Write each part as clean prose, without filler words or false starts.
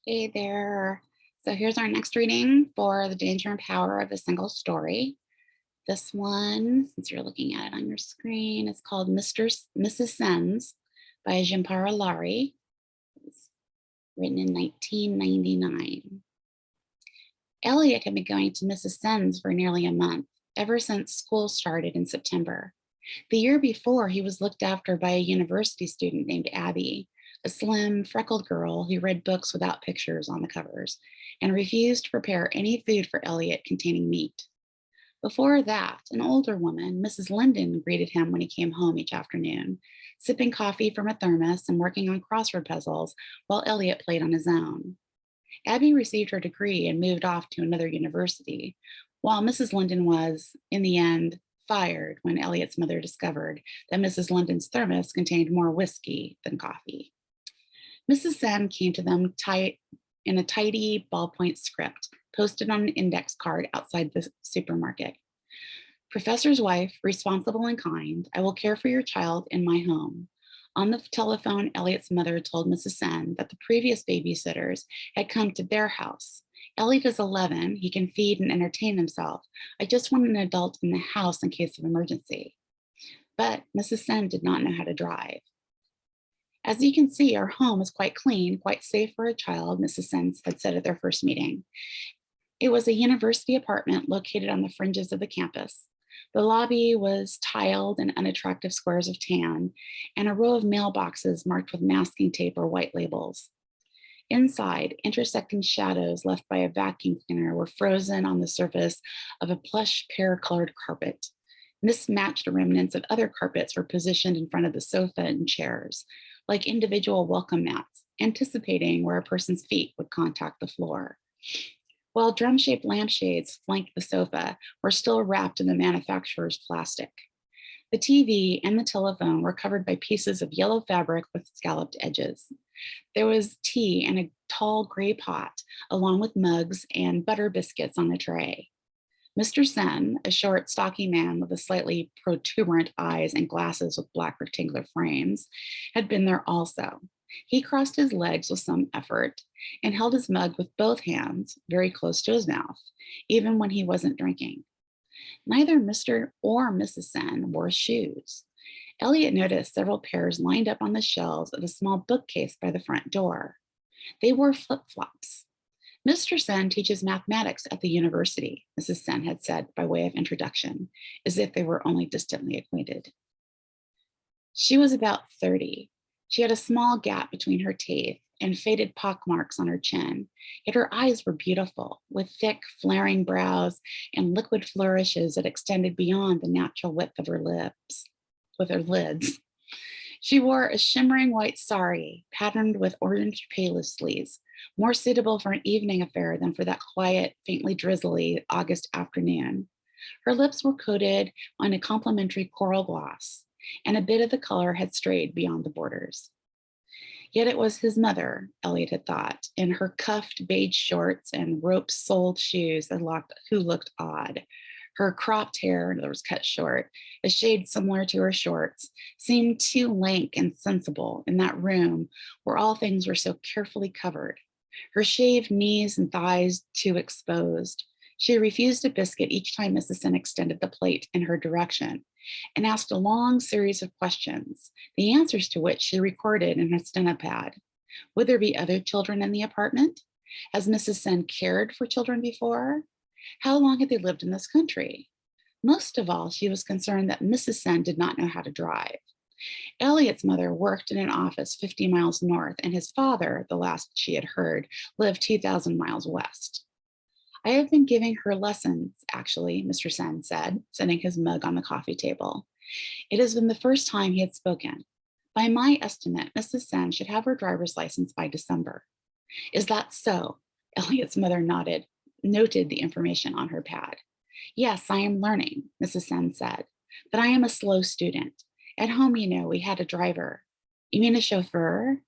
Hey there. So here's our next reading for The Danger and Power of a Single Story. This one, since you're looking at it on your screen, is called Mrs. Sens by Jimpara Lari. It was written in 1999. Elliot had been going to Mrs. Sens for nearly a month, ever since school started in September. The year before, he was looked after by a university student named Abby, a slim, freckled girl who read books without pictures on the covers and refused to prepare any food for Elliot containing meat. Before that, an older woman, Mrs. Linden, greeted him when he came home each afternoon, sipping coffee from a thermos and working on crossword puzzles while Elliot played on his own. Abby received her degree and moved off to another university, while Mrs. Linden was, in the end, fired when Elliot's mother discovered that Mrs. Linden's thermos contained more whiskey than coffee. Mrs. Sen came to them in a tidy ballpoint script posted on an index card outside the supermarket. Professor's wife, responsible and kind, I will care for your child in my home. On the telephone, Elliot's mother told Mrs. Sen that the previous babysitters had come to their house. Elliot is 11. He can feed and entertain himself. I just want an adult in the house in case of emergency. But Mrs. Sen did not know how to drive. As you can see, our home is quite clean, quite safe for a child, Mrs. Sen had said at their first meeting. It was a university apartment located on the fringes of the campus. The lobby was tiled in unattractive squares of tan, and a row of mailboxes marked with masking tape or white labels. Inside, intersecting shadows left by a vacuum cleaner were frozen on the surface of a plush pear-colored carpet. Mismatched remnants of other carpets were positioned in front of the sofa and chairs, like individual welcome mats, anticipating where a person's feet would contact the floor. While drum-shaped lampshades flanked the sofa, were still wrapped in the manufacturer's plastic. The TV and the telephone were covered by pieces of yellow fabric with scalloped edges. There was tea in a tall gray pot, along with mugs and butter biscuits on a tray. Mr. Sen, a short, stocky man with a slightly protuberant eyes and glasses with black rectangular frames, had been there also. He crossed his legs with some effort and held his mug with both hands very close to his mouth, even when he wasn't drinking. Neither Mr. or Mrs. Sen wore shoes. Elliot noticed several pairs lined up on the shelves of a small bookcase by the front door. They wore flip-flops. Mr. Sen teaches mathematics at the university, Mrs. Sen had said by way of introduction, as if they were only distantly acquainted. She was about 30. She had a small gap between her teeth and faded pockmarks on her chin, yet her eyes were beautiful, with thick, flaring brows and liquid flourishes that extended beyond the natural width of her lids. She wore a shimmering white sari patterned with orange paisleys, more suitable for an evening affair than for that quiet, faintly drizzly August afternoon. Her lips were coated on a complimentary coral gloss, and a bit of the color had strayed beyond the borders. Yet it was his mother, Elliot had thought, in her cuffed beige shorts and rope-soled shoes who looked odd. Her cropped hair, that was cut short, a shade similar to her shorts, seemed too lank and sensible in that room where all things were so carefully covered. Her shaved knees and thighs too exposed. She refused a biscuit each time Mrs. Sen extended the plate in her direction and asked a long series of questions, the answers to which she recorded in her stenopad. Would there be other children in the apartment? Has Mrs. Sen cared for children before? How long had they lived in this country? Most of all, she was concerned that Mrs. Sen did not know how to drive. Elliot's mother worked in an office 50 miles north, and his father, the last she had heard, lived 2,000 miles west. I have been giving her lessons, actually, Mr. Sen said, setting his mug on the coffee table. It has been the first time he had spoken. By my estimate, Mrs. Sen should have her driver's license by December. Is that so? Elliot's mother noted the information on her pad. Yes, I am learning, Mrs. Sen said, but I am a slow student. At home, you know, we had a driver. You mean a chauffeur?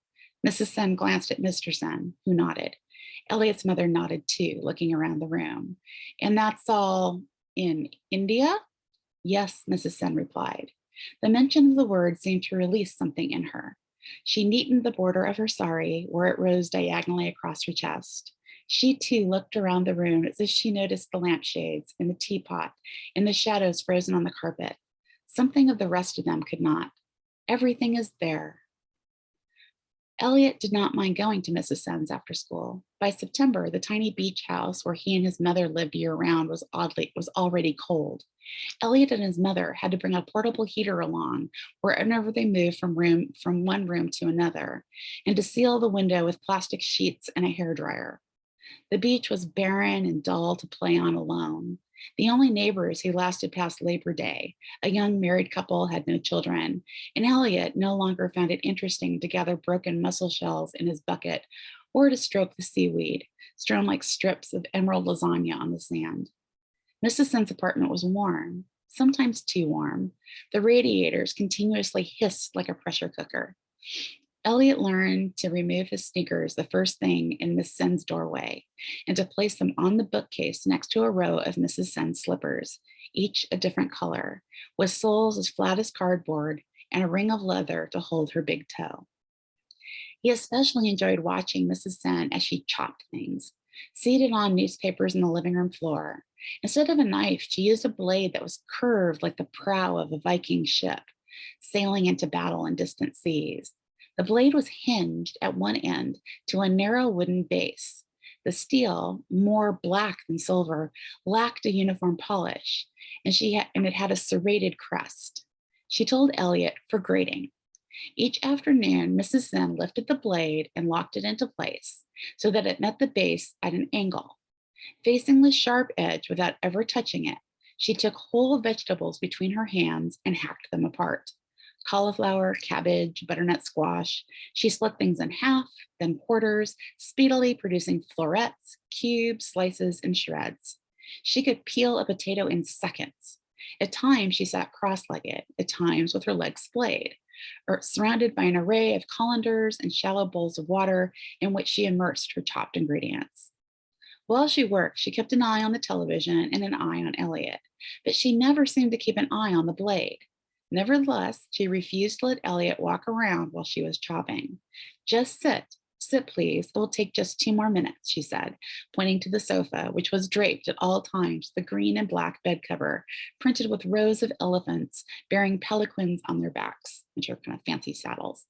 Mrs. Sen glanced at Mr. Sen, who nodded. Elliot's mother nodded too, looking around the room. And that's all in India? Yes, Mrs. Sen replied. The mention of the word seemed to release something in her. She neatened the border of her sari where it rose diagonally across her chest. She too looked around the room as if she noticed the lampshades and the teapot and the shadows frozen on the carpet. Something of the rest of them could not. Everything is there. Elliot did not mind going to Mrs. Sen's after school. By September, the tiny beach house where he and his mother lived year-round was already cold. Elliot and his mother had to bring a portable heater along wherever they moved from one room to another, and to seal the window with plastic sheets and a hairdryer. The beach was barren and dull to play on alone. The only neighbors who lasted past Labor Day, a young married couple, had no children, and Elliot no longer found it interesting to gather broken mussel shells in his bucket or to stroke the seaweed, strewn like strips of emerald lasagna on the sand. Mrs. Sen's apartment was warm, sometimes too warm. The radiators continuously hissed like a pressure cooker. Elliot learned to remove his sneakers the first thing in Miss Sen's doorway and to place them on the bookcase next to a row of Mrs. Sen's slippers, each a different color, with soles as flat as cardboard and a ring of leather to hold her big toe. He especially enjoyed watching Mrs. Sen as she chopped things. Seated on newspapers in the living room floor, instead of a knife, she used a blade that was curved like the prow of a Viking ship, sailing into battle in distant seas. The blade was hinged at one end to a narrow wooden base. The steel, more black than silver, lacked a uniform polish, and it had a serrated crest. She told Elliot for grating. Each afternoon, Mrs. Sen lifted the blade and locked it into place so that it met the base at an angle. Facing the sharp edge without ever touching it, she took whole vegetables between her hands and hacked them apart. Cauliflower, cabbage, butternut squash. She split things in half, then quarters, speedily producing florets, cubes, slices, and shreds. She could peel a potato in seconds. At times, she sat cross-legged, at times with her legs splayed, or surrounded by an array of colanders and shallow bowls of water in which she immersed her chopped ingredients. While she worked, she kept an eye on the television and an eye on Elliot, but she never seemed to keep an eye on the blade. Nevertheless, she refused to let Elliot walk around while she was chopping. Just sit, please. It will take just 2 more minutes, she said, pointing to the sofa, which was draped at all times with the green and black bed cover, printed with rows of elephants bearing palanquins on their backs, which are kind of fancy saddles.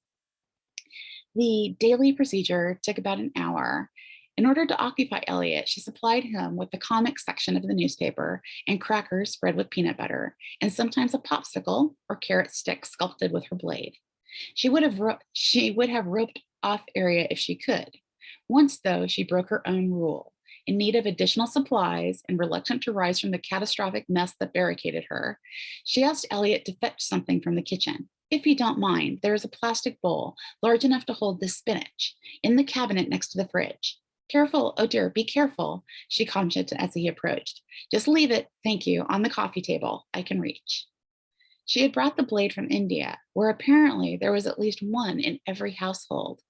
The daily procedure took about an hour. In order to occupy Elliot, she supplied him with the comic section of the newspaper and crackers spread with peanut butter, and sometimes a popsicle or carrot stick sculpted with her blade. She would have roped off area if she could. Once, though, she broke her own rule. In need of additional supplies and reluctant to rise from the catastrophic mess that barricaded her, she asked Elliot to fetch something from the kitchen. If you don't mind, there is a plastic bowl large enough to hold this spinach in the cabinet next to the fridge. Careful, oh dear, be careful, she cautioned as he approached. Just leave it, thank you, on the coffee table. I can reach. She had brought the blade from India, where apparently there was at least one in every household.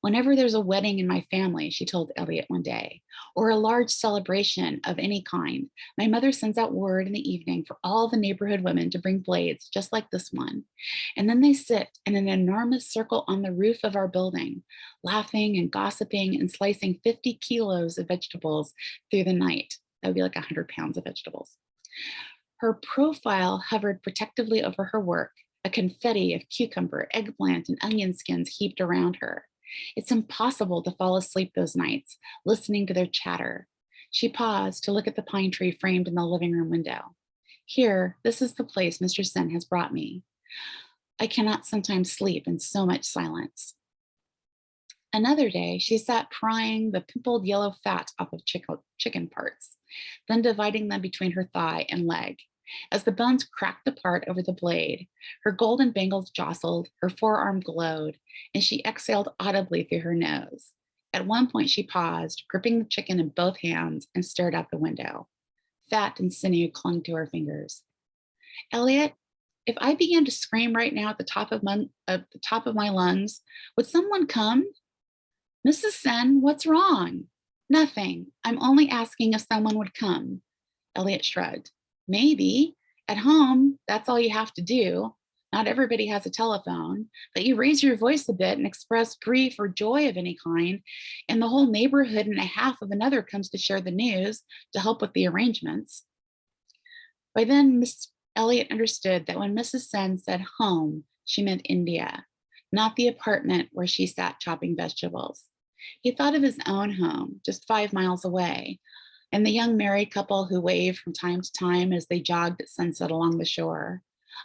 Whenever there's a wedding in my family, she told Elliot one day, or a large celebration of any kind, my mother sends out word in the evening for all the neighborhood women to bring blades just like this one. And then they sit in an enormous circle on the roof of our building, laughing and gossiping and slicing 50 kilos of vegetables through the night. That would be like 100 pounds of vegetables. Her profile hovered protectively over her work, a confetti of cucumber, eggplant, and onion skins heaped around her. It's impossible to fall asleep those nights, listening to their chatter. She paused to look at the pine tree framed in the living room window. Here, this is the place Mr. Sen has brought me. I cannot sometimes sleep in so much silence. Another day, she sat prying the pimpled yellow fat off of chicken parts, then dividing them between her thigh and leg. As the bones cracked apart over the blade, her golden bangles jostled, her forearm glowed, and she exhaled audibly through her nose. At one point, she paused, gripping the chicken in both hands, and stared out the window. Fat and sinew clung to her fingers. Elliot, if I began to scream right now at the top of my lungs, would someone come? Mrs. Sen, what's wrong? Nothing. I'm only asking if someone would come. Elliot shrugged. Maybe. At home, that's all you have to do. Not everybody has a telephone, but you raise your voice a bit and express grief or joy of any kind, and the whole neighborhood and a half of another comes to share the news to help with the arrangements. By then, Miss Elliot understood that when Mrs. Sen said home, she meant India, not the apartment where she sat chopping vegetables. He thought of his own home, just 5 miles away, and the young married couple who waved from time to time as they jogged at sunset along the shore.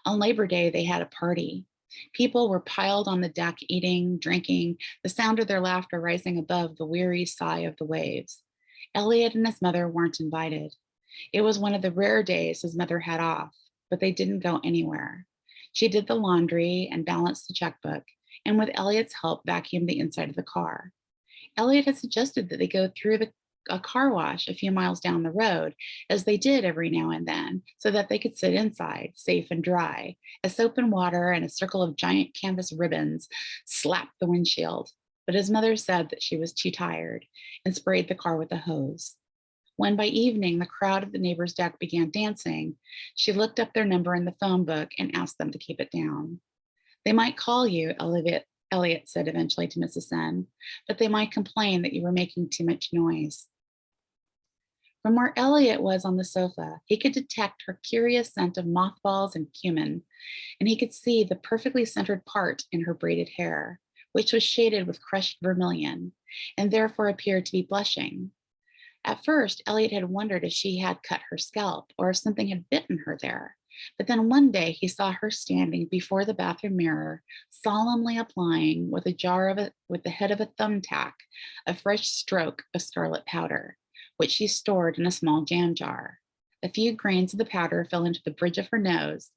On Labor Day, they had a party. People were piled on the deck eating, drinking, the sound of their laughter rising above the weary sigh of the waves. Elliot and his mother weren't invited. It was one of the rare days his mother had off, but they didn't go anywhere. She did the laundry and balanced the checkbook, and with Elliot's help, vacuumed the inside of the car. Elliot had suggested that they go through a car wash a few miles down the road, as they did every now and then, so that they could sit inside, safe and dry, as soap and water and a circle of giant canvas ribbons slapped the windshield. But his mother said that she was too tired and sprayed the car with a hose. When by evening the crowd at the neighbor's deck began dancing, she looked up their number in the phone book and asked them to keep it down. They might call you, Elliot said eventually to Mrs. Sen, but they might complain that you were making too much noise. From where Elliot was on the sofa, he could detect her curious scent of mothballs and cumin, and he could see the perfectly centered part in her braided hair, which was shaded with crushed vermilion, and therefore appeared to be blushing. At first, Elliot had wondered if she had cut her scalp or if something had bitten her there. But then one day he saw her standing before the bathroom mirror, solemnly applying with the head of a thumbtack, a fresh stroke of scarlet powder, which she stored in a small jam jar. A few grains of the powder fell into the bridge of her nose,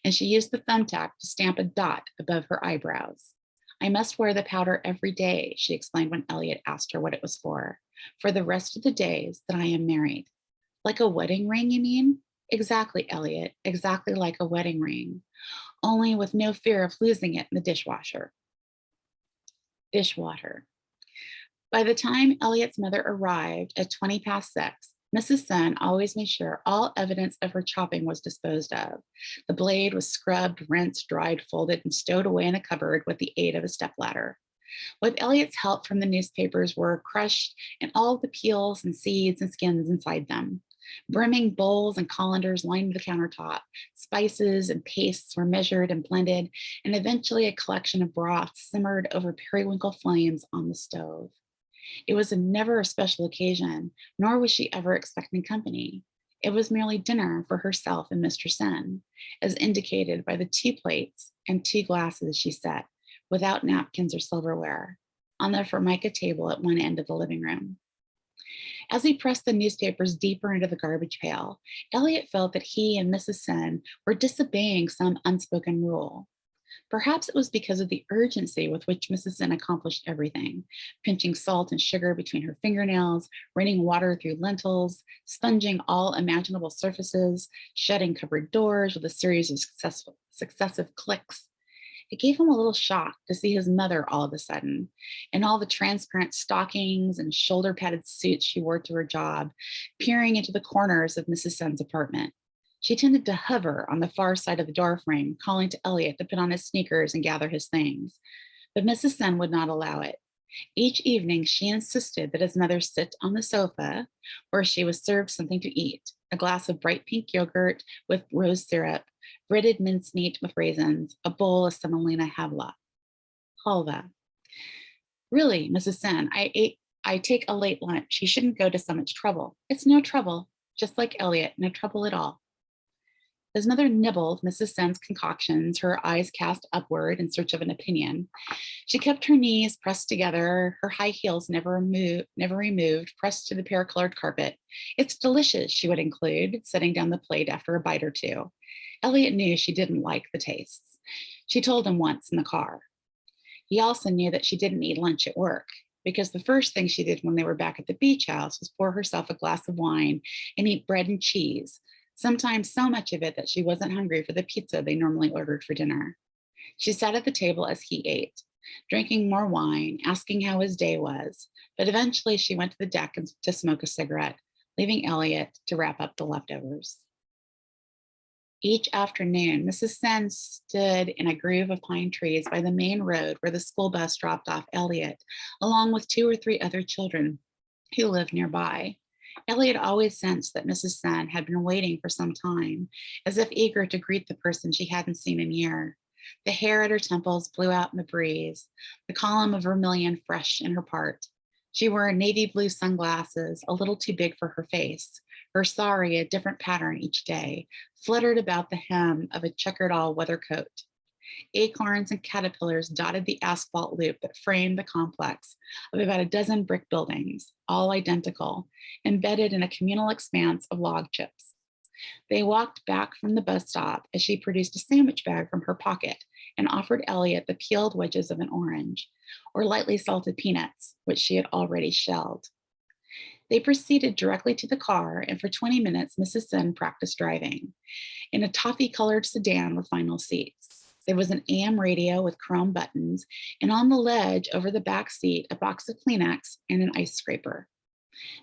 and she used the thumbtack to stamp a dot above her eyebrows. I must wear the powder every day, she explained when Elliot asked her what it was for the rest of the days that I am married. Like a wedding ring, you mean? Exactly, Elliot, exactly like a wedding ring, only with no fear of losing it in the dishwasher. Dishwater. By the time Elliot's mother arrived at 20 past 6, Mrs. Sen always made sure all evidence of her chopping was disposed of. The blade was scrubbed, rinsed, dried, folded, and stowed away in a cupboard with the aid of a stepladder. With Elliot's help from the newspapers were crushed and all the peels and seeds and skins inside them. Brimming bowls and colanders lined the countertop. Spices and pastes were measured and blended, and eventually a collection of broths simmered over periwinkle flames on the stove. It was never a special occasion, nor was she ever expecting company. It was merely dinner for herself and Mr. Sen, as indicated by the 2 plates and 2 glasses she set, without napkins or silverware, on the formica table at one end of the living room. As he pressed the newspapers deeper into the garbage pail, Elliot felt that he and Mrs. Sen were disobeying some unspoken rule. Perhaps it was because of the urgency with which Mrs. Sen accomplished everything, pinching salt and sugar between her fingernails, raining water through lentils, sponging all imaginable surfaces, shutting cupboard doors with a series of successive clicks. It gave him a little shock to see his mother all of a sudden, and all the transparent stockings and shoulder padded suits she wore to her job, peering into the corners of Mrs. Sen's apartment. She tended to hover on the far side of the doorframe, calling to Elliot to put on his sneakers and gather his things. But Mrs. Sen would not allow it. Each evening, she insisted that his mother sit on the sofa where she was served something to eat, a glass of bright pink yogurt with rose syrup, breaded mincemeat with raisins, a bowl of semolina halva. Really, Mrs. Sen, I take a late lunch. You shouldn't go to so much trouble. It's no trouble, just like Elliot, no trouble at all. His mother nibbled Mrs. Sen's concoctions, her eyes cast upward in search of an opinion. She kept her knees pressed together, her high heels never removed, pressed to the pear-colored carpet. It's delicious, she would include, setting down the plate after a bite or two. Elliot knew she didn't like the tastes. She told him once in the car. He also knew that she didn't eat lunch at work, because the first thing she did when they were back at the beach house was pour herself a glass of wine and eat bread and cheese, sometimes so much of it that she wasn't hungry for the pizza they normally ordered for dinner. She sat at the table as he ate, drinking more wine, asking how his day was, but eventually she went to the deck to smoke a cigarette, leaving Elliot to wrap up the leftovers. Each afternoon, Mrs. Sen stood in a grove of pine trees by the main road where the school bus dropped off Elliot, along with 2 or 3 other children who lived nearby. Elliot always sensed that Mrs. Sen had been waiting for some time, as if eager to greet the person she hadn't seen in years. The hair at her temples blew out in the breeze, the column of vermilion fresh in her part. She wore navy blue sunglasses, a little too big for her face. Her sari, a different pattern each day, fluttered about the hem of a checkered all-weather coat. Acorns and caterpillars dotted the asphalt loop that framed the complex of about a dozen brick buildings, all identical, embedded in a communal expanse of log chips. They walked back from the bus stop as she produced a sandwich bag from her pocket and offered Elliot the peeled wedges of an orange or lightly salted peanuts, which she had already shelled. They proceeded directly to the car, and for 20 minutes, Mrs. Sen practiced driving in a toffee-colored sedan with vinyl seats. There was an AM radio with chrome buttons, and on the ledge over the back seat, a box of Kleenex and an ice scraper.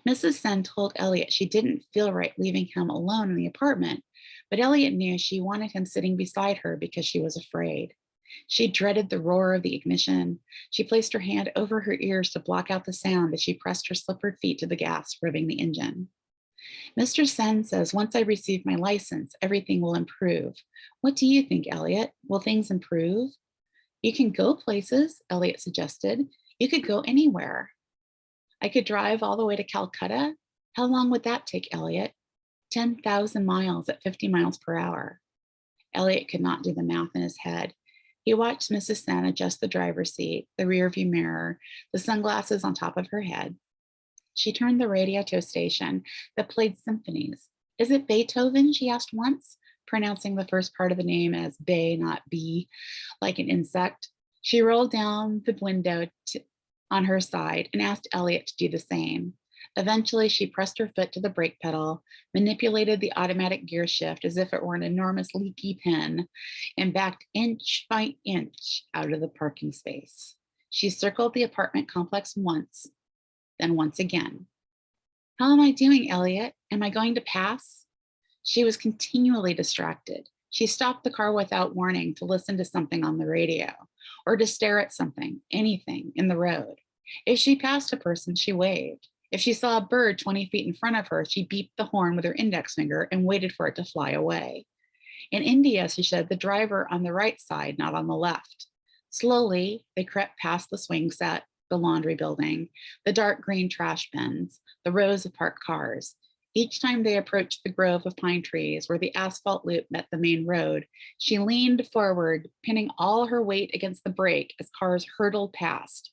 Mrs. Sen told Elliot she didn't feel right leaving him alone in the apartment, but Elliot knew she wanted him sitting beside her because she was afraid. She dreaded the roar of the ignition. She placed her hand over her ears to block out the sound as she pressed her slippered feet to the gas, revving the engine. Mr. Sen says once I receive my license, everything will improve. What do you think, Elliot? Will things improve? You can go places, Elliot suggested. You could go anywhere. I could drive all the way to Calcutta. How long would that take, Elliot? 10,000 miles at 50 miles per hour. Elliot could not do the math in his head. He watched Mrs. Sen adjust the driver's seat, the rearview mirror, the sunglasses on top of her head. She turned the radio to a station that played symphonies. Is it Beethoven? She asked once, pronouncing the first part of the name as bay, not bee, like an insect. She rolled down the window on her side and asked Elliot to do the same. Eventually, she pressed her foot to the brake pedal, manipulated the automatic gear shift as if it were an enormous leaky pen, and backed inch by inch out of the parking space. She circled the apartment complex once, then once again. How am I doing, Elliot? Am I going to pass? She was continually distracted. She stopped the car without warning to listen to something on the radio or to stare at something, anything in the road. If she passed a person, she waved. If she saw a bird 20 feet in front of her, she beeped the horn with her index finger and waited for it to fly away. In India, she said, the driver on the right side, not on the left. Slowly, they crept past the swing set, the laundry building, the dark green trash bins, the rows of parked cars. Each time they approached the grove of pine trees where the asphalt loop met the main road, she leaned forward, pinning all her weight against the brake as cars hurtled past.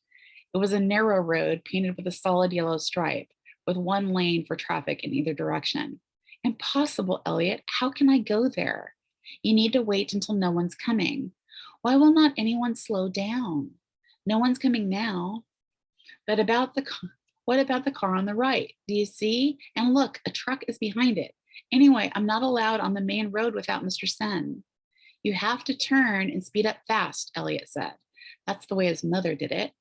It was a narrow road painted with a solid yellow stripe, with one lane for traffic in either direction. Impossible, Elliot. How can I go there? You need to wait until no one's coming. Why will not anyone slow down? No one's coming now. But what about the car on the right? Do you see? And look, a truck is behind it. Anyway, I'm not allowed on the main road without Mr. Sen. You have to turn and speed up fast, Elliot said. That's the way his mother did it,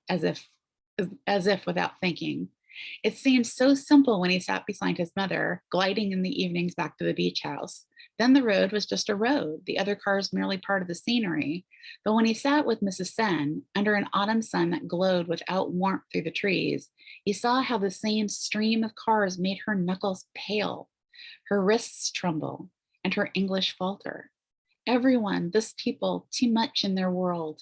as if without thinking. It seemed so simple when he sat beside his mother, gliding in the evenings back to the beach house. Then the road was just a road, the other cars merely part of the scenery. But when he sat with Mrs. Sen, under an autumn sun that glowed without warmth through the trees, he saw how the same stream of cars made her knuckles pale, her wrists tremble, and her English falter. Everyone, this people, too much in their world.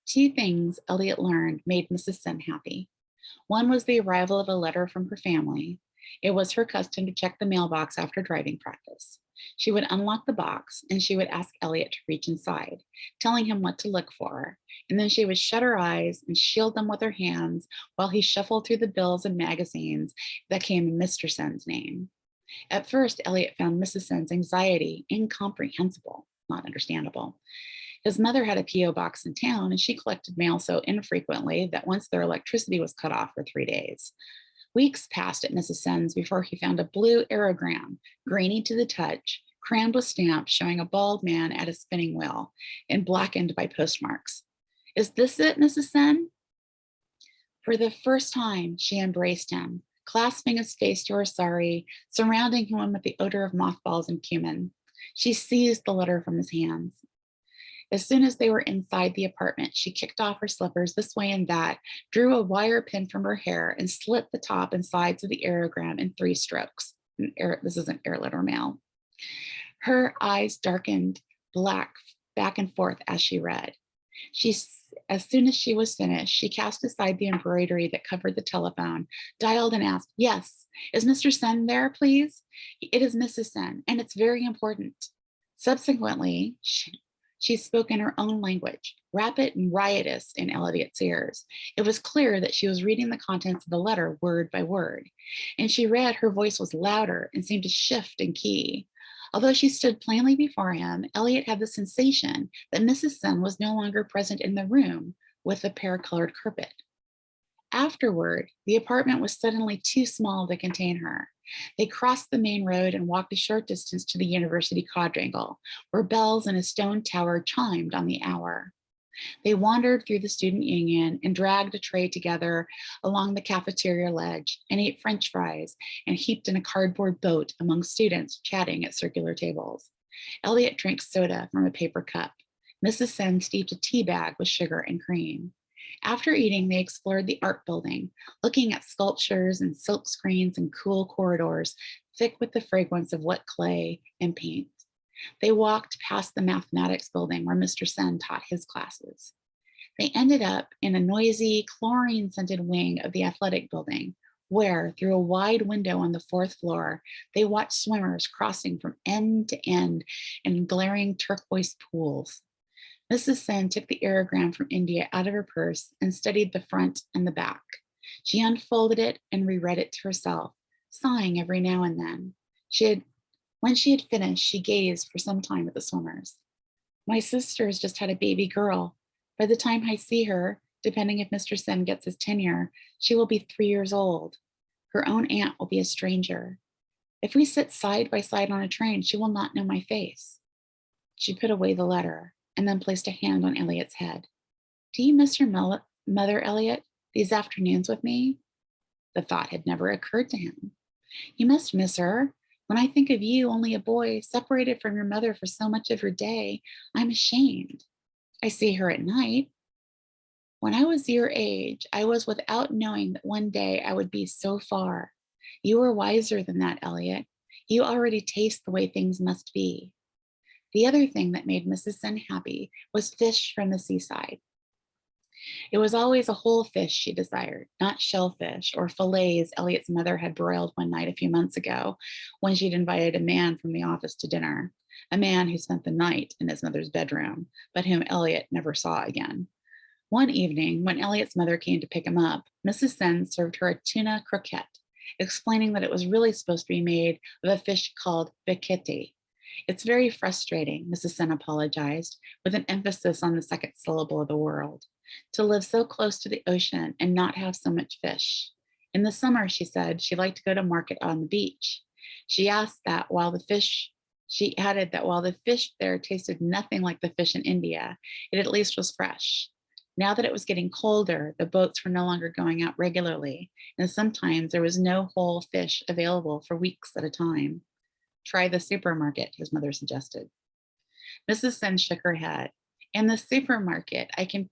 2 things Elliot learned made Mrs. Sen happy. One was the arrival of a letter from her family. It was her custom to check the mailbox after driving practice. She would unlock the box and she would ask Elliot to reach inside, telling him what to look for. And then she would shut her eyes and shield them with her hands while he shuffled through the bills and magazines that came in Mr. Sen's name. At first, Elliot found Mrs. Sen's anxiety incomprehensible, not understandable. His mother had a P.O. box in town, and she collected mail so infrequently that once their electricity was cut off for 3 days. Weeks passed at Mrs. Sen's before he found a blue aerogram, grainy to the touch, crammed with stamps showing a bald man at a spinning wheel and blackened by postmarks. Is this it, Mrs. Sen? For the first time, she embraced him, clasping his face to her sari, surrounding him with the odor of mothballs and cumin. She seized the letter from his hands. As soon as they were inside the apartment, she kicked off her slippers this way and that, drew a wire pin from her hair, and slit the top and sides of the aerogram in 3 strokes. This is an air letter mail. Her eyes darkened black back and forth as she read. As soon as she was finished, she cast aside the embroidery that covered the telephone, dialed and asked, "Yes, is Mr. Sen there, please? It is Mrs. Sen, and it's very important." Subsequently, she spoke in her own language, rapid and riotous in Elliot's ears. It was clear that she was reading the contents of the letter word by word. And she read, her voice was louder and seemed to shift in key. Although she stood plainly before him, Elliot had the sensation that Mrs. Sen was no longer present in the room with the pear-colored carpet. Afterward, the apartment was suddenly too small to contain her. They crossed the main road and walked a short distance to the university quadrangle, where bells in a stone tower chimed on the hour. They wandered through the student union and dragged a tray together along the cafeteria ledge and ate French fries and heaped in a cardboard boat among students chatting at circular tables. Elliot drank soda from a paper cup. Mrs. Sen steeped a tea bag with sugar and cream. After eating, they explored the art building, looking at sculptures and silk screens and cool corridors, thick with the fragrance of wet clay and paint. They walked past the mathematics building where Mr. Sen taught his classes. They ended up in a noisy, chlorine-scented wing of the athletic building, where, through a wide window on the 4th floor, they watched swimmers crossing from end to end in glaring turquoise pools. Mrs. Sen took the aerogram from India out of her purse and studied the front and the back. She unfolded it and reread it to herself, sighing every now and then. When she had finished, she gazed for some time at the swimmers. "My sister has just had a baby girl. By the time I see her, depending if Mr. Sen gets his tenure, she will be 3 years old. Her own aunt will be a stranger. If we sit side by side on a train, she will not know my face." She put away the letter and then placed a hand on Elliot's head. "Do you miss your mother, Elliot, these afternoons with me?" The thought had never occurred to him. "You must miss her. When I think of you, only a boy, separated from your mother for so much of her day, I'm ashamed. I see her at night. When I was your age, I was without knowing that one day I would be so far. You are wiser than that, Elliot. You already taste the way things must be." The other thing that made Mrs. Sen happy was fish from the seaside. It was always a whole fish she desired, not shellfish or fillets Elliot's mother had broiled one night a few months ago when she'd invited a man from the office to dinner, a man who spent the night in his mother's bedroom, but whom Elliot never saw again. One evening, when Elliot's mother came to pick him up, Mrs. Sen served her a tuna croquette, explaining that it was really supposed to be made of a fish called becchetti. "It's very frustrating," Mrs. Sen apologized, with an emphasis on the second syllable of the word, "to live so close to the ocean and not have so much fish. In the summer," she said, she liked to go to market on the beach. She added that while the fish there tasted nothing like the fish in India, it at least was fresh. Now that it was getting colder, the boats were no longer going out regularly, and sometimes there was no whole fish available for weeks at a time. "Try the supermarket," his mother suggested. Mrs. Sen shook her head. "In the supermarket, I can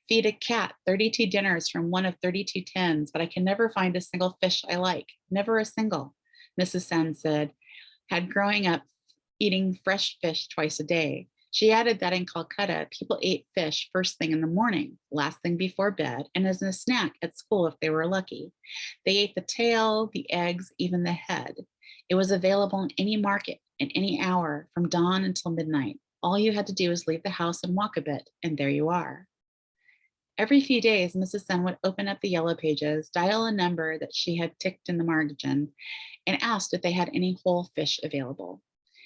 feed a cat 32 dinners from one of 32 tins, but I can never find a single fish I like. Never a single," Mrs. Sen said, had growing up eating fresh fish twice a day. She added that in Calcutta, people ate fish first thing in the morning, last thing before bed, and as a snack at school if they were lucky. They ate the tail, the eggs, even the head. It was available in any market, at any hour, from dawn until midnight. All you had to do was leave the house and walk a bit, and there you are. Every few days, Mrs. Sen would open up the yellow pages, dial a number that she had ticked in the margin, and asked if they had any whole fish available.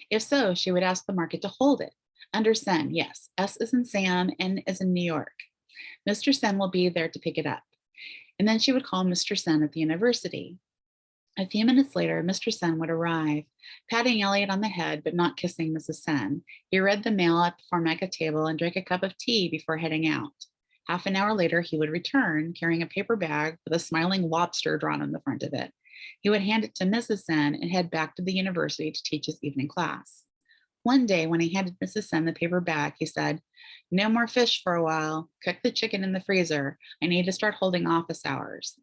If so, she would ask the market to hold it. Under Sen, yes, S is in Sam, N is in New York. Mr. Sen will be there to pick it up. And then she would call Mr. Sen at the university. A few minutes later, Mr. Sen would arrive, patting Elliot on the head, but not kissing Mrs. Sen. He read the mail at the Formica table and drank a cup of tea before heading out. Half an hour later, he would return, carrying a paper bag with a smiling lobster drawn on the front of it. He would hand it to Mrs. Sen and head back to the university to teach his evening class. One day, when he handed Mrs. Sen the paper bag, he said, "No more fish for a while. Cook the chicken in the freezer. I need to start holding office hours."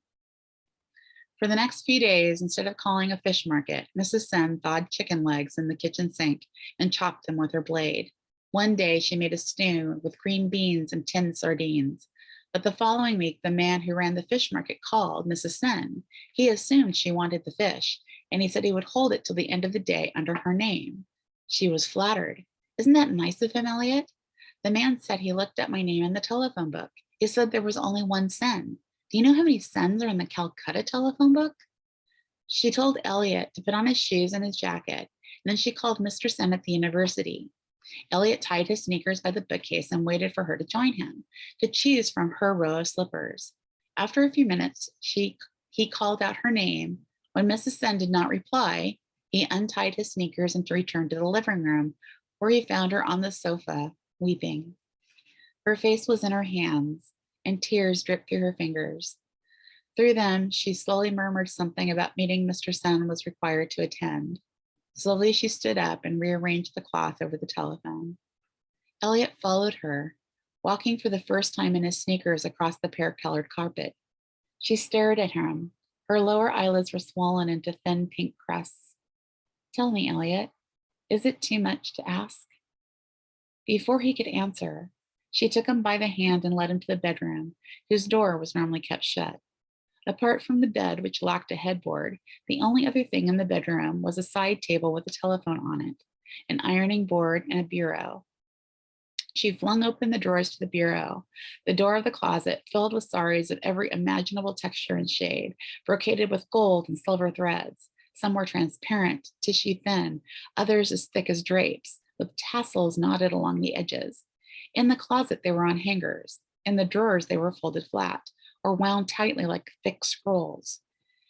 For the next few days, instead of calling a fish market, Mrs. Sen thawed chicken legs in the kitchen sink and chopped them with her blade. One day, she made a stew with green beans and tinned sardines. But the following week, the man who ran the fish market called Mrs. Sen. He assumed she wanted the fish, and he said he would hold it till the end of the day under her name. She was flattered. "Isn't that nice of him, Elliot?" The man said he looked at my name in the telephone book. He said there was only one Sen. Do you know how many Sens are in the Calcutta telephone book? She told Elliot to put on his shoes and his jacket, and then she called Mr. Sen at the university. Elliot tied his sneakers by the bookcase and waited for her to join him, to choose from her row of slippers. After a few minutes, he called out her name. When Mrs. Sen did not reply, he untied his sneakers and returned to the living room, where he found her on the sofa, weeping. Her face was in her hands, and tears dripped through her fingers. Through them, she slowly murmured something about meeting Mr. Sen was required to attend. Slowly, she stood up and rearranged the cloth over the telephone. Elliot followed her, walking for the first time in his sneakers across the pear-colored carpet. She stared at him. Her lower eyelids were swollen into thin pink crusts. "Tell me, Elliot, is it too much to ask?" Before he could answer, she took him by the hand and led him to the bedroom, whose door was normally kept shut. Apart from the bed, which lacked a headboard, the only other thing in the bedroom was a side table with a telephone on it, an ironing board, and a bureau. She flung open the drawers to the bureau, the door of the closet filled with saris of every imaginable texture and shade, brocaded with gold and silver threads. Some were transparent, tissue thin, others as thick as drapes, with tassels knotted along the edges. In the closet, they were on hangers. In the drawers, they were folded flat or wound tightly like thick scrolls.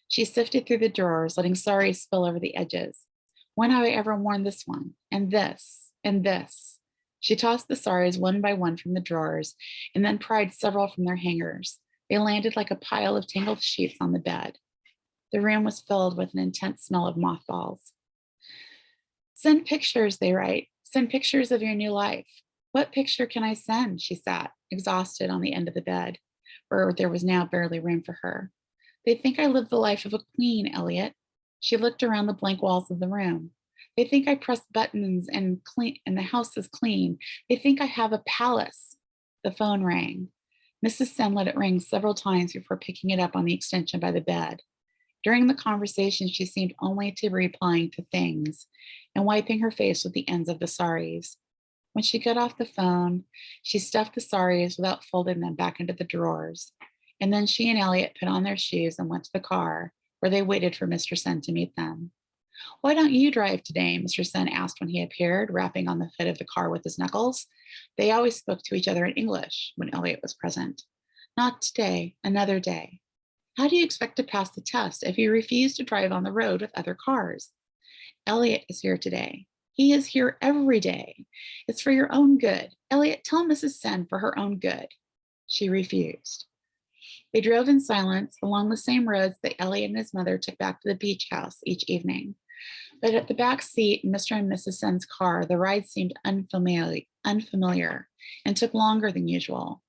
She sifted through the drawers, letting saris spill over the edges. When have I ever worn this one? And this, and this. She tossed the saris one by one from the drawers and then pried several from their hangers. They landed like a pile of tangled sheets on the bed. The room was filled with an intense smell of mothballs. "Send pictures," they write. "Send pictures of your new life." What picture can I send? She sat, exhausted, on the end of the bed, where there was now barely room for her. "They think I live the life of a queen, Elliot." She looked around the blank walls of the room. "They think I press buttons and the house is clean. They think I have a palace." The phone rang. Mrs. Sen let it ring several times before picking it up on the extension by the bed. During the conversation, she seemed only to be replying to things and wiping her face with the ends of the saris. When she got off the phone, she stuffed the saris without folding them back into the drawers. And then she and Elliot put on their shoes and went to the car, where they waited for Mr. Sen to meet them. "Why don't you drive today?" Mr. Sen asked when he appeared, rapping on the hood of the car with his knuckles. They always spoke to each other in English when Elliot was present. "Not today, another day." "How do you expect to pass the test if you refuse to drive on the road with other cars?" "Elliot is here today. He is here every day. It's for your own good. Elliot, tell Mrs. Sen for her own good." She refused. They drove in silence along the same roads that Elliot and his mother took back to the beach house each evening. But at the back seat in Mr. and Mrs. Sen's car, the ride seemed unfamiliar and took longer than usual.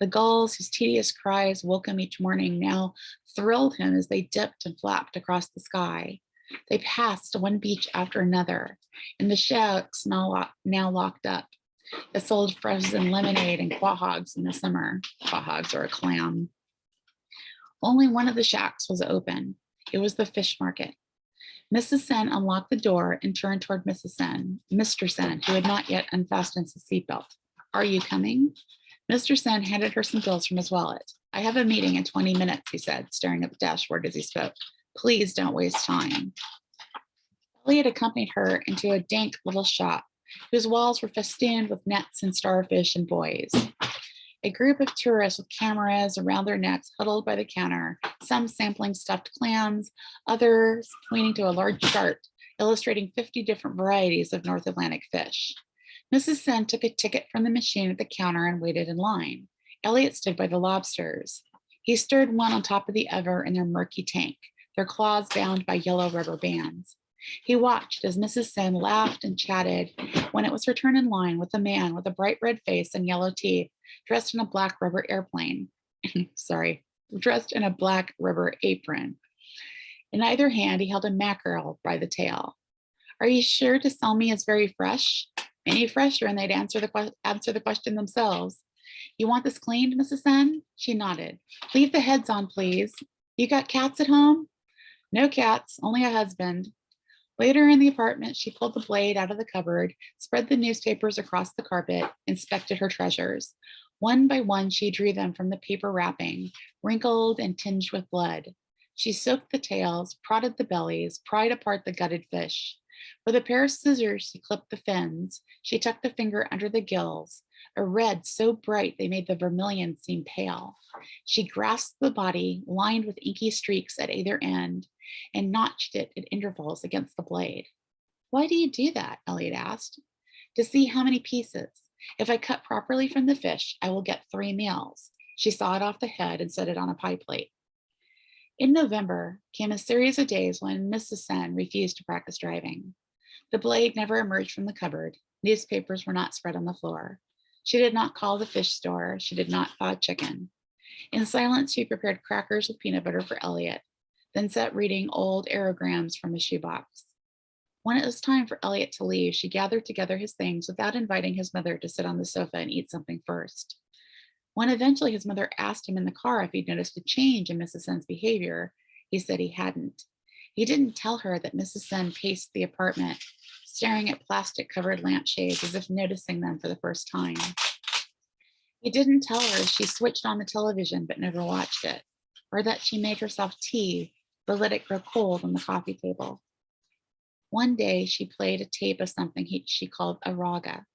The gulls, whose tedious cries woke him each morning, now thrilled him as they dipped and flapped across the sky. They passed one beach after another, and the shacks now locked up, that sold frozen lemonade and quahogs in the summer. Quahogs are a clam. Only one of the shacks was open. It was the fish market. Mrs. Sen unlocked the door and turned toward Mr. Sen, who had not yet unfastened his seatbelt. "Are you coming?" Mr. Sen handed her some bills from his wallet. "I have a meeting in 20 minutes, he said, staring at the dashboard as he spoke. "Please don't waste time." Elliot accompanied her into a dank little shop, whose walls were festooned with nets and starfish and buoys. A group of tourists with cameras around their necks huddled by the counter, some sampling stuffed clams, others pointing to a large chart illustrating 50 different varieties of North Atlantic fish. Mrs. Sen took a ticket from the machine at the counter and waited in line. Elliot stood by the lobsters. He stirred one on top of the other in their murky tank, their claws bound by yellow rubber bands. He watched as Mrs. Sen laughed and chatted when it was her turn in line with a man with a bright red face and yellow teeth, dressed in a black rubber airplane. Sorry, dressed in a black rubber apron. In either hand, he held a mackerel by the tail. Are you sure to sell me as very fresh? Any fresher, and they'd answer the question themselves. You want this cleaned, Mrs. Sen? She nodded. Leave the heads on, please. You got cats at home? No cats, only a husband. Later in the apartment, she pulled the blade out of the cupboard, spread the newspapers across the carpet, inspected her treasures. One by one, she drew them from the paper wrapping, wrinkled and tinged with blood. She soaked the tails, prodded the bellies, pried apart the gutted fish. With a pair of scissors, she clipped the fins. She tucked a finger under the gills, a red so bright they made the vermilion seem pale. She grasped the body, lined with inky streaks at either end, and notched it at intervals against the blade. Why do you do that? Elliot asked. To see how many pieces. If I cut properly from the fish, I will get 3 meals. She sawed off the head and set it on a pie plate. In November came a series of days when Mrs. Sen refused to practice driving. The blade never emerged from the cupboard. Newspapers were not spread on the floor. She did not call the fish store. She did not thaw chicken. In silence, she prepared crackers with peanut butter for Elliot, then sat reading old aerograms from a shoebox. When it was time for Elliot to leave, she gathered together his things without inviting his mother to sit on the sofa and eat something first. When eventually his mother asked him in the car if he'd noticed a change in Mrs. Sen's behavior, he said he hadn't. He didn't tell her that Mrs. Sen paced the apartment, staring at plastic-covered lampshades as if noticing them for the first time. He didn't tell her she switched on the television but never watched it, or that she made herself tea but let it grow cold on the coffee table. One day she played a tape of something she called a raga.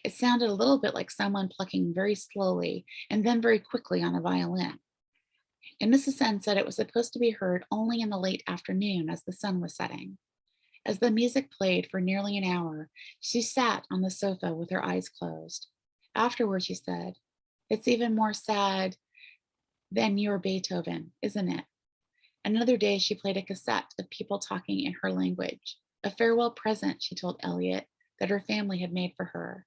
It sounded a little bit like someone plucking very slowly and then very quickly on a violin. And Mrs. Sen said it was supposed to be heard only in the late afternoon as the sun was setting. As the music played for nearly an hour, she sat on the sofa with her eyes closed. Afterward, she said, "It's even more sad than your Beethoven, isn't it?" Another day, she played a cassette of people talking in her language, a farewell present, she told Elliot, that her family had made for her.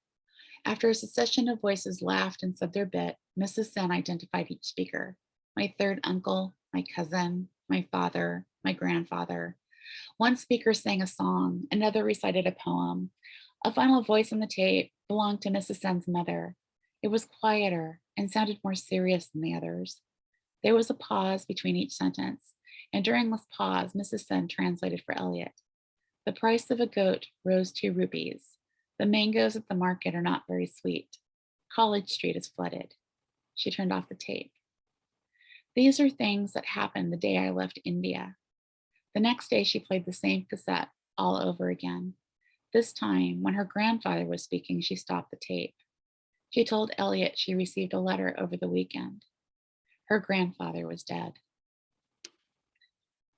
After a succession of voices laughed and said their bit, Mrs. Sen identified each speaker. My third uncle, my cousin, my father, my grandfather. One speaker sang a song, another recited a poem. A final voice on the tape belonged to Mrs. Sen's mother. It was quieter and sounded more serious than the others. There was a pause between each sentence, and during this pause, Mrs. Sen translated for Elliot. The price of a goat rose 2 rupees. The mangoes at the market are not very sweet. College Street is flooded. She turned off the tape. These are things that happened the day I left India. The next day, she played the same cassette all over again. This time, when her grandfather was speaking, she stopped the tape. She told Elliot she received a letter over the weekend. Her grandfather was dead.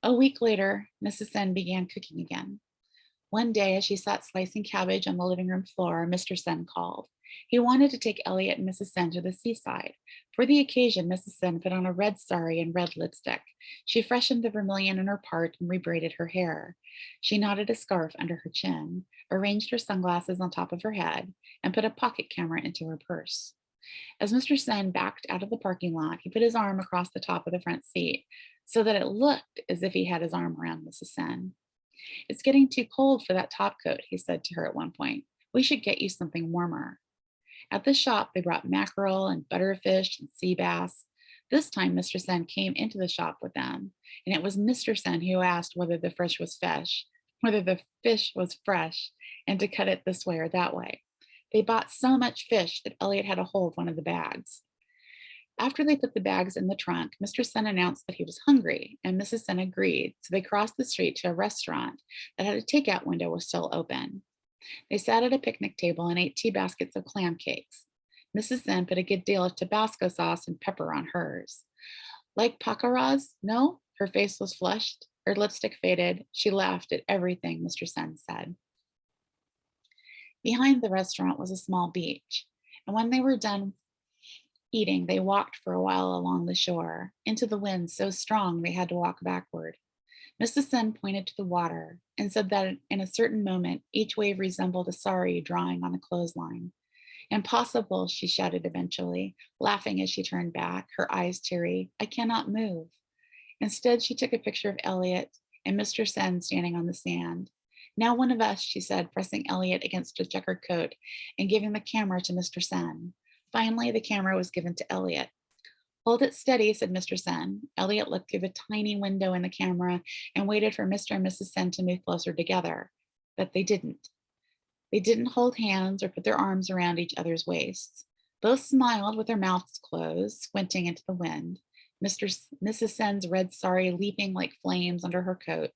A week later, Mrs. Sen began cooking again. One day, as she sat slicing cabbage on the living room floor, Mr. Sen called. He wanted to take Elliot and Mrs. Sen to the seaside. For the occasion, Mrs. Sen put on a red sari and red lipstick. She freshened the vermilion in her part and rebraided her hair. She knotted a scarf under her chin, arranged her sunglasses on top of her head, and put a pocket camera into her purse. As Mr. Sen backed out of the parking lot, he put his arm across the top of the front seat so that it looked as if he had his arm around Mrs. Sen. It's getting too cold for that top coat, he said to her at one point. We should get you something warmer. At the shop, they brought mackerel and butterfish and sea bass. This time, Mr. Sen came into the shop with them, and it was Mr. Sen who asked whether the fish was fresh, and to cut it this way or that way. They bought so much fish that Elliot had to hold one of the bags. After they put the bags in the trunk, Mr. Sen announced that he was hungry, and Mrs. Sen agreed, so they crossed the street to a restaurant that had a takeout window was still open. They sat at a picnic table and ate 2 baskets of clam cakes. Mrs. Sen put a good deal of Tabasco sauce and pepper on hers. Like Pacaraz? No? Her face was flushed, her lipstick faded. She laughed at everything Mr. Sen said. Behind the restaurant was a small beach, and when they were done eating, they walked for a while along the shore, into the wind so strong they had to walk backward. Mrs. Sen pointed to the water and said that in a certain moment, each wave resembled a sari drawing on a clothesline. Impossible, she shouted eventually, laughing as she turned back, her eyes teary. I cannot move. Instead, she took a picture of Elliot and Mr. Sen standing on the sand. Now, one of us, she said, pressing Elliot against a checkered coat and giving the camera to Mr. Sen. Finally, the camera was given to Elliot. Hold it steady, said Mr. Sen. Elliot looked through the tiny window in the camera and waited for Mr. and Mrs. Sen to move closer together. But they didn't. They didn't hold hands or put their arms around each other's waists. Both smiled with their mouths closed, squinting into the wind. Mrs. Sen's red sari leaping like flames under her coat.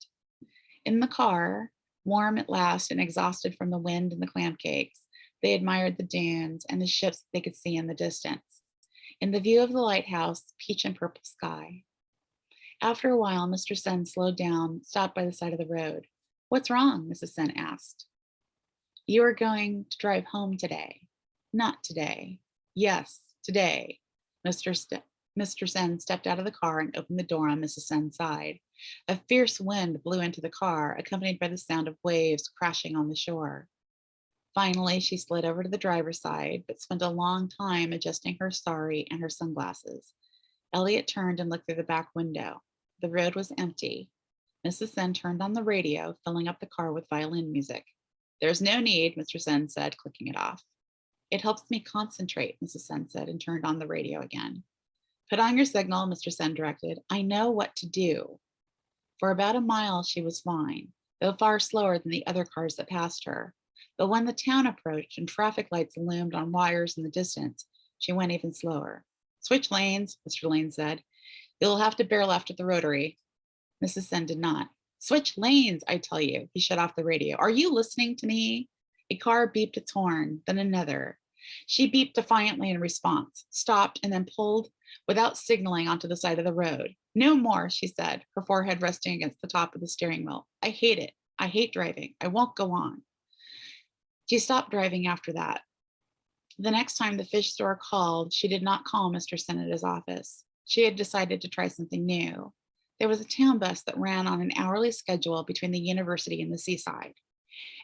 In the car, warm at last and exhausted from the wind and the clam cakes, they admired the dunes and the ships they could see in the distance. In the view of the lighthouse, peach and purple sky. After a while, Mr. Sen slowed down, stopped by the side of the road. What's wrong? Mrs. Sen asked. You are going to drive home today. Not today. Yes, today. Mr. Sen stepped out of the car and opened the door on Mrs. Sen's side. A fierce wind blew into the car, accompanied by the sound of waves crashing on the shore. Finally, she slid over to the driver's side, but spent a long time adjusting her sari and her sunglasses. Elliot turned and looked through the back window. The road was empty. Mrs. Sen turned on the radio, filling up the car with violin music. There's no need, Mr. Sen said, clicking it off. It helps me concentrate, Mrs. Sen said, and turned on the radio again. Put on your signal, Mr. Sen directed. I know what to do. For about a mile, she was fine, though far slower than the other cars that passed her. But when the town approached and traffic lights loomed on wires in the distance, she went even slower. Switch lanes, Mr. Lane said. You'll have to bear left at the rotary. Mrs. Sen did not. Switch lanes, I tell you. He shut off the radio. Are you listening to me? A car beeped its horn, then another. She beeped defiantly in response, stopped, and then pulled without signaling onto the side of the road. No more, she said, her forehead resting against the top of the steering wheel. I hate it. I hate driving. I won't go on. She stopped driving after that. The next time the fish store called, she did not call Mr. Sen at his office. She had decided to try something new. There was a town bus that ran on an hourly schedule between the university and the seaside.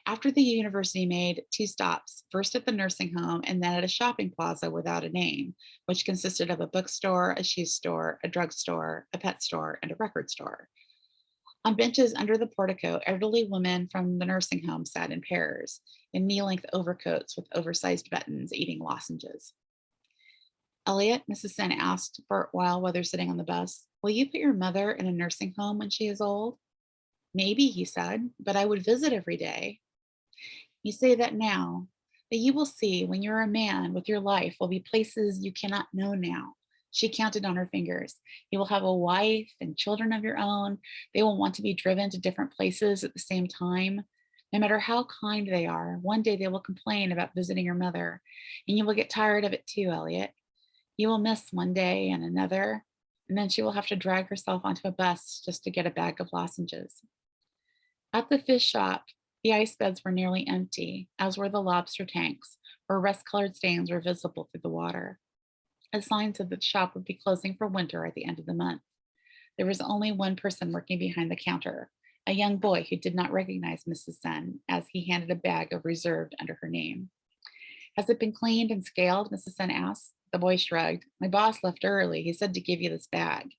After the university made 2 stops, first at the nursing home and then at a shopping plaza without a name, which consisted of a bookstore, a shoe store, a drugstore, a pet store, and a record store. On benches under the portico, elderly women from the nursing home sat in pairs, in knee-length overcoats with oversized buttons, eating lozenges. Elliot, Mrs. Sen asked for a while while they're sitting on the bus, will you put your mother in a nursing home when she is old? Maybe, he said, but I would visit every day. You say that now, but you will see when you're a man with your life will be places you cannot know now. She counted on her fingers. You will have a wife and children of your own. They will want to be driven to different places at the same time. No matter how kind they are, one day they will complain about visiting your mother, and you will get tired of it too, Elliot. You will miss one day and another, and then she will have to drag herself onto a bus just to get a bag of lozenges. At the fish shop, the ice beds were nearly empty, as were the lobster tanks, where rust-colored stains were visible through the water. A sign said that the shop would be closing for winter at the end of the month. There was only one person working behind the counter, a young boy who did not recognize Mrs. Sen as he handed a bag of reserved under her name. Has it been cleaned and scaled? Mrs. Sen asked. The boy shrugged. My boss left early. He said to give you this bag.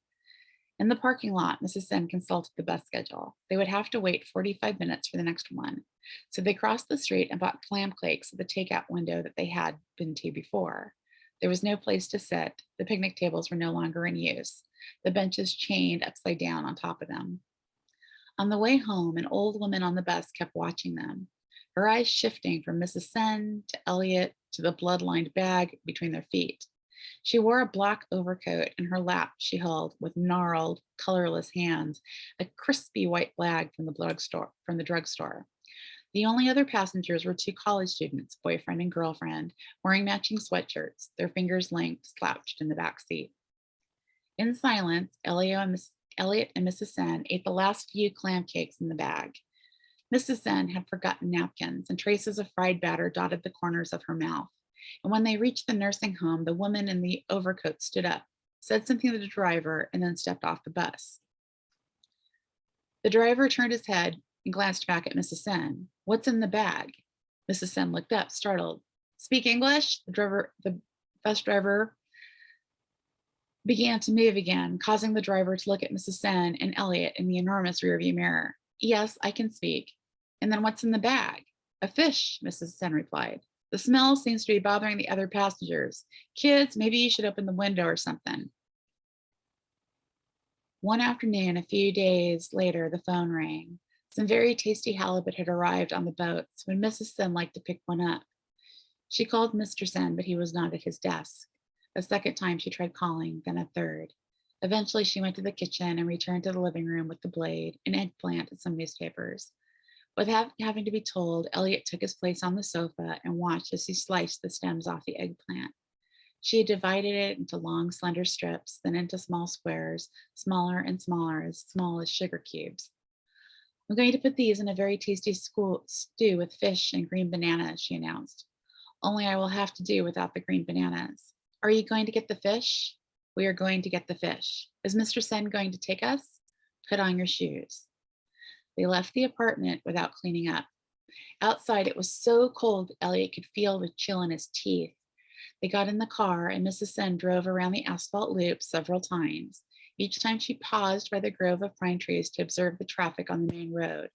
In the parking lot, Mrs. Sen consulted the bus schedule. They would have to wait 45 minutes for the next one. So they crossed the street and bought clam cakes at the takeout window that they had been to before. There was no place to sit. The picnic tables were no longer in use, the benches chained upside down on top of them. On the way home, an old woman on the bus kept watching them, her eyes shifting from Mrs. Sen to Elliot to the blood-lined bag between their feet. She wore a black overcoat. In her lap, she held, with gnarled, colorless hands, a crispy white bag from the drugstore. The only other passengers were 2 college students, boyfriend and girlfriend, wearing matching sweatshirts, their fingers linked, slouched in the back seat. In silence, Elliot and Mrs. Sen ate the last few clam cakes in the bag. Mrs. Sen had forgotten napkins, and traces of fried batter dotted the corners of her mouth. And when they reached the nursing home, the woman in the overcoat stood up, said something to the driver, and then stepped off the bus. The driver turned his head and glanced back at Mrs. Sen. What's in the bag? Mrs. Sen looked up, startled. Speak English? The bus driver began to move again, causing the driver to look at Mrs. Sen and Elliot in the enormous rearview mirror. Yes, I can speak. And then what's in the bag? A fish, Mrs. Sen replied. The smell seems to be bothering the other passengers. Kids, maybe you should open the window or something. One afternoon, a few days later, the phone rang. Some very tasty halibut had arrived on the boats when Mrs. Sen liked to pick one up. She called Mr. Sen, but he was not at his desk. A second time she tried calling, then a third. Eventually, she went to the kitchen and returned to the living room with the blade, an eggplant, and some newspapers. Without having to be told, Elliot took his place on the sofa and watched as he sliced the stems off the eggplant. She had divided it into long, slender strips, then into small squares, smaller and smaller, as small as sugar cubes. I'm going to put these in a very tasty stew with fish and green bananas, she announced. Only I will have to do without the green bananas. Are you going to get the fish? We are going to get the fish. Is Mr. Sen going to take us? Put on your shoes. They left the apartment without cleaning up. Outside, it was so cold Elliot could feel the chill in his teeth. They got in the car, and Mrs. Sen drove around the asphalt loop several times. Each time she paused by the grove of pine trees to observe the traffic on the main road.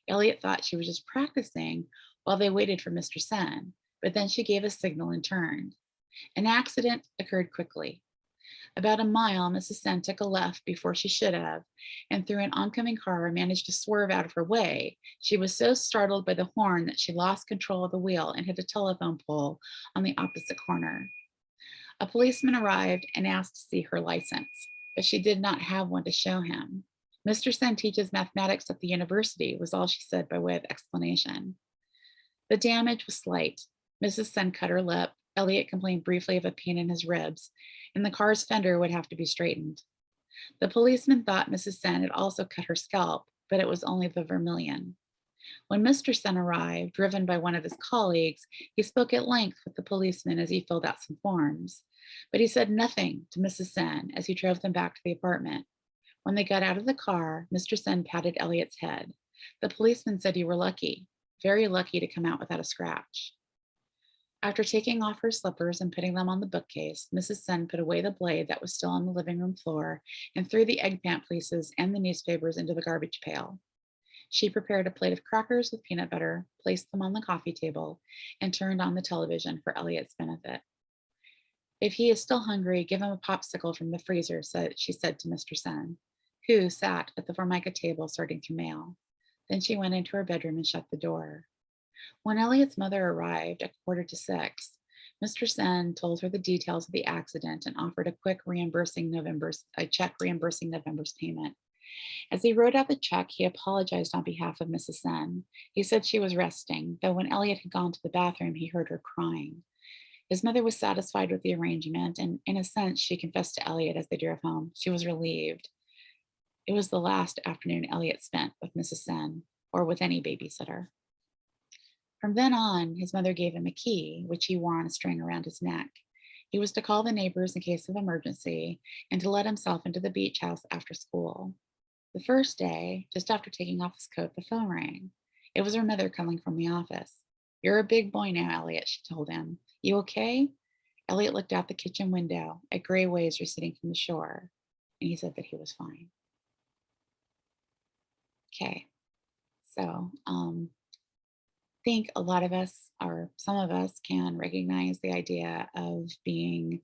Elliot thought she was just practicing while they waited for Mr. Sen, but then she gave a signal and turned. An accident occurred quickly. About a mile, Mrs. Sen took a left before she should have, and through an oncoming car managed to swerve out of her way. She was so startled by the horn that she lost control of the wheel and hit a telephone pole on the opposite corner. A policeman arrived and asked to see her license, but she did not have one to show him. Mr. Sen teaches mathematics at the university, was all she said by way of explanation. The damage was slight. Mrs. Sen cut her lip. Elliot complained briefly of a pain in his ribs, and the car's fender would have to be straightened. The policeman thought Mrs. Sen had also cut her scalp, but it was only the vermilion. When Mr. Sen arrived, driven by one of his colleagues, he spoke at length with the policeman as he filled out some forms, but he said nothing to Mrs. Sen as he drove them back to the apartment. When they got out of the car, Mr. Sen patted Elliot's head. The policeman said you were lucky, very lucky to come out without a scratch. After taking off her slippers and putting them on the bookcase, Mrs. Sen put away the blade that was still on the living room floor and threw the eggplant pieces and the newspapers into the garbage pail. She prepared a plate of crackers with peanut butter, placed them on the coffee table, and turned on the television for Elliot's benefit. If he is still hungry, give him a popsicle from the freezer, she said to Mr. Sen, who sat at the Formica table sorting through mail. Then she went into her bedroom and shut the door. When Elliot's mother arrived at 5:45, Mr. Sen told her the details of the accident and offered a check reimbursing November's payment. As he wrote out the check, he apologized on behalf of Mrs. Sen. He said she was resting, though when Elliot had gone to the bathroom, he heard her crying. His mother was satisfied with the arrangement, and in a sense, she confessed to Elliot as they drove home. She was relieved. It was the last afternoon Elliot spent with Mrs. Sen or with any babysitter. From then on, his mother gave him a key, which he wore on a string around his neck. He was to call the neighbors in case of emergency and to let himself into the beach house after school. The first day, just after taking off his coat, the phone rang. It was her mother calling from the office. You're a big boy now, Elliot, she told him. You okay? Elliot looked out the kitchen window at gray waves receding from the shore, and he said that he was fine. Okay, so think a lot of us, or some of us, can recognize the idea of being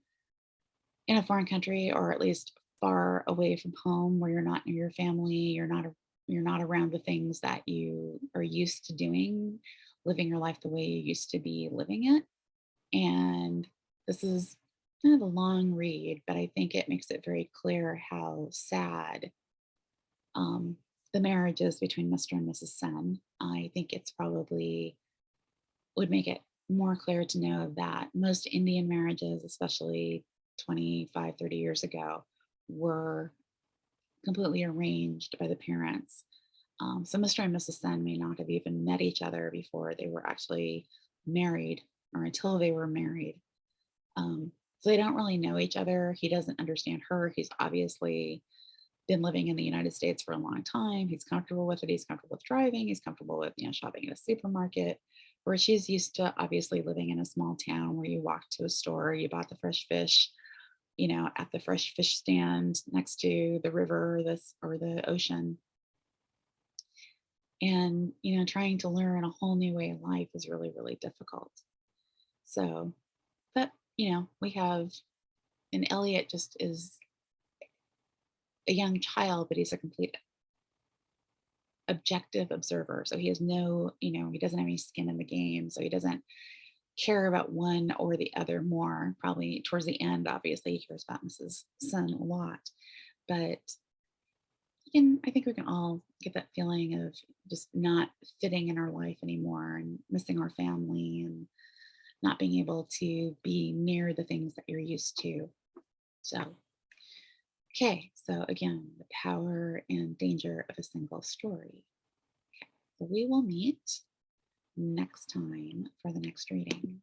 in a foreign country, or at least far away from home, where you're not near your family, you're not around the things that you are used to doing, living your life the way you used to be living it. And this is kind of a long read, but I think it makes it very clear how sad the marriage is between Mr. and Mrs. Sen. I think it's probably would make it more clear to know that most Indian marriages, especially 25, 30 years ago, were completely arranged by the parents. So Mr. and Mrs. Sen may not have even met each other before they were actually married or until they were married. So they don't really know each other. He doesn't understand her. He's obviously been living in the United States for a long time. He's comfortable with it. He's comfortable with driving. He's comfortable with, shopping at a supermarket. Where she's used to obviously living in a small town where you walk to a store, you bought the fresh fish, at the fresh fish stand next to the river, this or the ocean. And, trying to learn a whole new way of life is really, really difficult. So, but, we have, and Elliot just is a young child, but he's a complete objective observer. So he has no, he doesn't have any skin in the game. So he doesn't care about one or the other more. Probably towards the end, obviously, he cares about Mrs. Sun a lot. But I think we can all get that feeling of just not fitting in our life anymore and missing our family and not being able to be near the things that you're used to. So, okay, so again, the power and danger of a single story. Okay, so we will meet next time for the next reading.